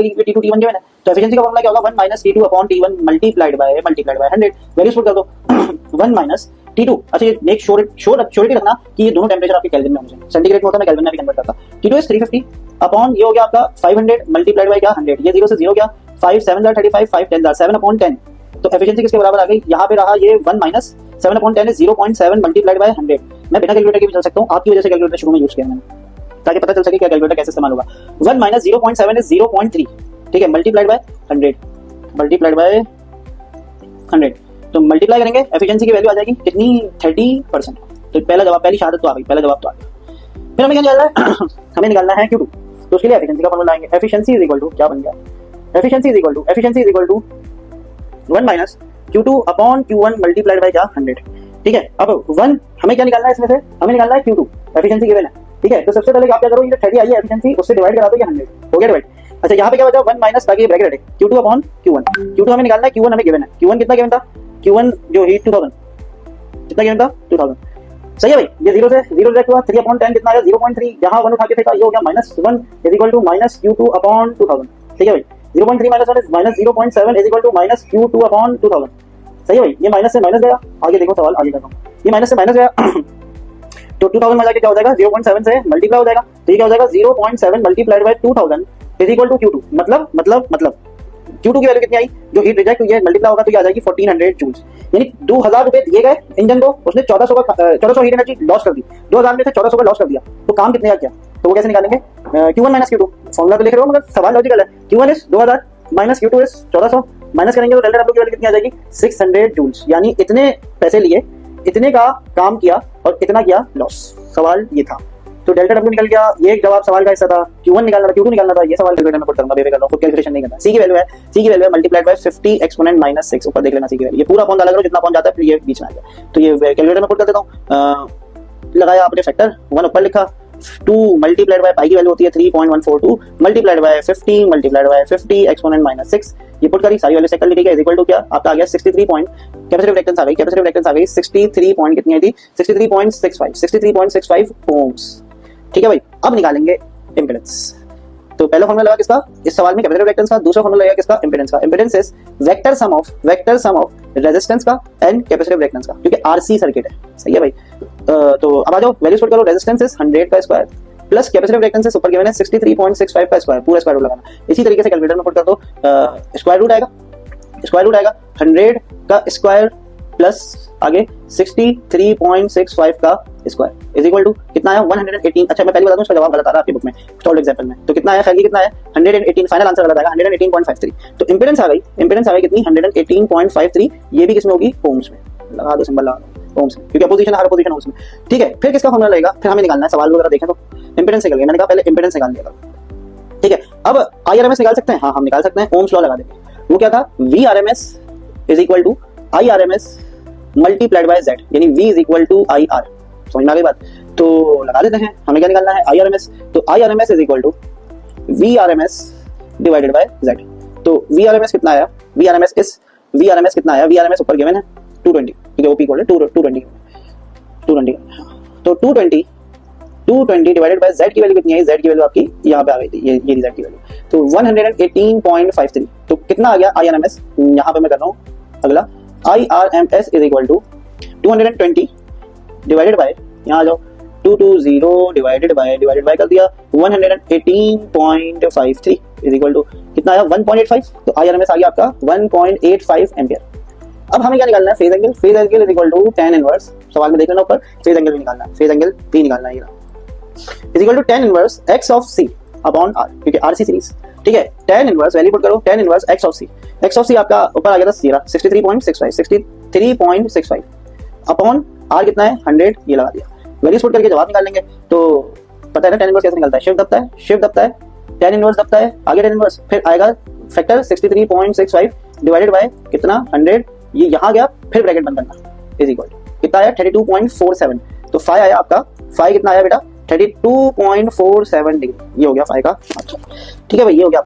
कि T2 T1 given है, तो एफिशिएंसी का फॉर्मूला क्या होगा 1 minus T2 upon T1 multiplied by 100। Values put कर दो 1 माइनस T2। अच्छा ये मेक श्योरिटी रखना कि ये दोनों टेंपरेचर आपके केल्विन में होने चाहिए। सेंटीग्रेड में होता है, मैं केल्विन में भी कन्वर्ट करता। T2 इज 350 अपॉन ये हो गया आपका 500 मल्टीप्लाइड बाय क्या 100, ये 0 से 0 गया, 5 7 35, 5 10 7 अपॉन 10, तो एफिशिएंसी किसके बराबर आ गई, यहाँ पे रहा ये 1 minus 7 upon 10 is 0.7 multiplied bye 100। मैं बिना कैलकुलेटर के भी चल सकता हूँ, आपकी वजह से कैलकुलेटर शुरू में यूज किया मैंने ताकि पता चल सके क्या कैलकुलेटर कैसे इस्तेमाल होगा। 1 माइनस 0.7 इज 0.3, ठीक है, मल्टीप्लाइड बाय 100, मल्टीप्लाइड बाय 100, तो मल्टीप्लाई करेंगे एफिशिएंसी की वैल्यू आ जाएगी कितनी 30%। तो पहला जवाब, पहली शहादत तो आ गई, पहला जवाब तो आ गया। फिर हमें क्या निकालना है हमें निकालना है Q2, तो उसके लिए एफिशिएंसी का फॉर्मूला लाएंगे। एफिशिएंसी इज इक्वल टू क्या बन गया, efficiency is equal to 1 minus Q2 upon Q1 multiplied by क्या 100, ठीक है। अब 1 हमें क्या निकालना है, इसमें से हमें निकालना है Q2, एफिशिएंसी गिवन है, ठीक है। तो सबसे पहले आप क्या करो, ये 30 आई है एफिशिएंसी, उससे डिवाइड करा दो, ये 100 हो गया डिवाइड। अच्छा यहाँ पे क्या बचा 1 माइनस, ताकि ब्रैकेट है Q2 अपॉन Q1 हमें निकालना है, Q1 हमें गिवन है, Q1 कितना गिवन था, Q1 जो हीट 2000 कितना गिवन था 2000, सही है भाई। ये 0 से 0 डिडक्ट हुआ, 3 अपॉन 10 कितना आया 0.3, यहाँ 1 उठा के फेंका, ये हो गया -1 is equal to minus Q2 upon 2000, ठीक है भाई। 0.3 minus 1 is minus 0.7 is equal to minus Q2 upon 2000, सही है भाई। ये माइनस से माइनस गया, आगे देखो सवाल आगे करता हूँ, ये माइनस से माइनस गया तो 2000 में जाके क्या हो जाएगा 0.7 से मल्टीप्लाई हो जाएगा, तो ये क्या हो जाएगा 0.7 multiplied by 2000 is equal to Q2, मतलब Q2 की वैल्यू कितनी आई, जो हीट रिजेक्ट हुई है मल्टीप्लाई होगा तो ये आ जाएगी 1400 जूल्स, यानी 2000 रुपए दिए गए इंजन को, उसने 1400 हीट एनर्जी लॉस कर दी, 2000 में से 1400 का लॉस कर दिया, तो काम कितने का किया, तो वो कैसे निकालेंगे, Q1 माइनस Q2, फॉर्मूला तो लिख रहे हो मगर सवाल लॉजिकल है। Q1 is 2000 minus Q2 is 1400, minus करेंगे तो डेल्टा डब्ल्यू की वैल्यू कितनी आ जाएगी 600 जूल्स, यानी इतने पैसे लिए, इतने का काम किया और इतना किया लॉस, सवाल ये था। तो डेल्टा डब्ल्यू निकल गया, ये एक जवाब सवाल का हिस्सा था। Q1 निकालना था, Q2 निकालना था, ये सवाल कैलकुलेटर में पुट करूंगा, बेबे कर लो, खुद कैलकुलेशन नहीं करना। C की वैल्यू है मल्टीप्लाइड बाय 50 एक्सपोनेंट माइनस 6, ऊपर देख लेना C की वैल्यू, ये पूरा पॉइंट अलग जितना पॉइंट जाता है फिर ये बीच में आ गया, तो ये कैलकुलेटर में पुट कर देता हूँ। लगाया आपने फैक्टर 1 ऊपर लिखा, 2 मल्टीप्लाइड बाय पाई की वैल्यू होती है 3.142 मल्टीप्लाइड बाय 50 एक्सपोनेंट माइनस 6, ये पुट करी, सारी वैल्यू सेकंड लिखी है, इज इक्वल टू क्या आपका आ गया 63 पॉइंट, कैपेसिटिव रिएक्टेंस आ गई 63 पॉइंट कितनी आई थी 63.65 ओम्स, ठीक है भाई। अब निकालेंगे इंपेडेंस, तो पहला फॉर्मूला लगा किसका, इस सवाल में कैपेसिटिव रिएक्टेंस का, दूसरा फॉर्मूला लगा किसका इंपेडेंस का। Impedance is vector sum of resistance का एंड कैपेसिटिव रिएक्टेंस का, क्योंकि आरसी सर्किट है, सही है भाई। तो अब आ जाओ वैल्यूज पुट करो, रेजिस्टेंस इज 100 का square plus capacitive reactance is ऊपर गिवन है 63.65 का स्क्वायर, पूरा स्क्वायर रूट लगाना। इसी तरीके से कैलकुलेटर में पुट कर दो, स्क्वायर रूट आएगा 100 का स्क्वायर प्लस आगे 63.65 का स्क्वायर इज इक्वल टू कितना आया 118। अच्छा मैं पहले बता दूं, इसका जवाब गलत आ रहा है आपकी बुक में सॉल्व एग्जांपल में, तो कितना आया खैर कितना है 118, फाइनल आंसर गलत आएगा 118.53। तो इंपेडेंस आ गई कितनी 118.53, ये भी किसमें होगी ओम्स में, लगा दो सिंबल लगा दो ओम्स में, क्योंकि अपोजिशन हर अपोजिशन ओम्स में, ठीक है। फिर किसका फॉर्मूला लगेगा, फिर हमें निकालना है, सवाल वगैरह देखें तो इंपेडेंस निकल गया, मैंने कहा पहले इंपेडेंस निकाल लिया, ठीक है। अब IRMS निकाल सकते हैं, हाँ हम निकाल सकते हैं, ओम्स लॉ लगा देंगे। वो क्या था VRMS is equal to IRMS multiplied by Z, यानी V is equal to IR, समझ में आ गई बात। तो लगा देते हैं, हमें क्या निकालना है IRMS, तो IRMS is equal to VRMS divided by Z। तो VRMS कितना आया, VRMS कितना आया, VRMS ऊपर गिवन है 220, ठीक है, ओपी कोड है 220, तो 220 डिवाइडेड बाय Z की वैल्यू कितनी आई, Z की वैल्यू आपकी यहाँ पे आ गई थी, ये Z की वैल्यू, तो 118.53। तो कितना आ गया IRMS, यहाँ पे मैं कर रहा हूँ अगला, IRMS is equal to 220 divided by, यहाँ आ जाओ 220 डिवाइडेड बाय कर दिया 118.53 इज इक्वल टू कितना आया 1.85, तो IRMS आ गया आपका 1.85 एम्पियर। अब हमें क्या निकालना है, phase angle is equal to tan inverse, सवाल में देख लेना ऊपर, फेज एंगल भी निकालना है, फेज एंगल भी निकालना है, is equal to tan inverse x of c upon r, क्योंकि RC सीरीज, ठीक है। tan इनवर्स वैल्यू पुट करो, tan inverse x of c आपका ऊपर आ गया था 63.65 अपॉन r कितना है 100, ये लगा दिया, वैल्यूज पुट करके जवाब निकाल लेंगे। तो पता है ना tan इनवर्स कैसे निकलता है, शिफ्ट दबता है tan इनवर्स दबता है, आगे tan इनवर्स, फिर आएगा फैक्टर 63.65 डिवाइडेड बाय कितना 100, ये यहाँ गया, फिर ब्रैकेट बंद करना, इज इक्वल कितना आया 32.47, तो फाई आया आपका, फाई कितना आया बेटा 32.47 डिग्री, ये हो गया फाई का, अच्छा ठीक है भाई, ये हो गया।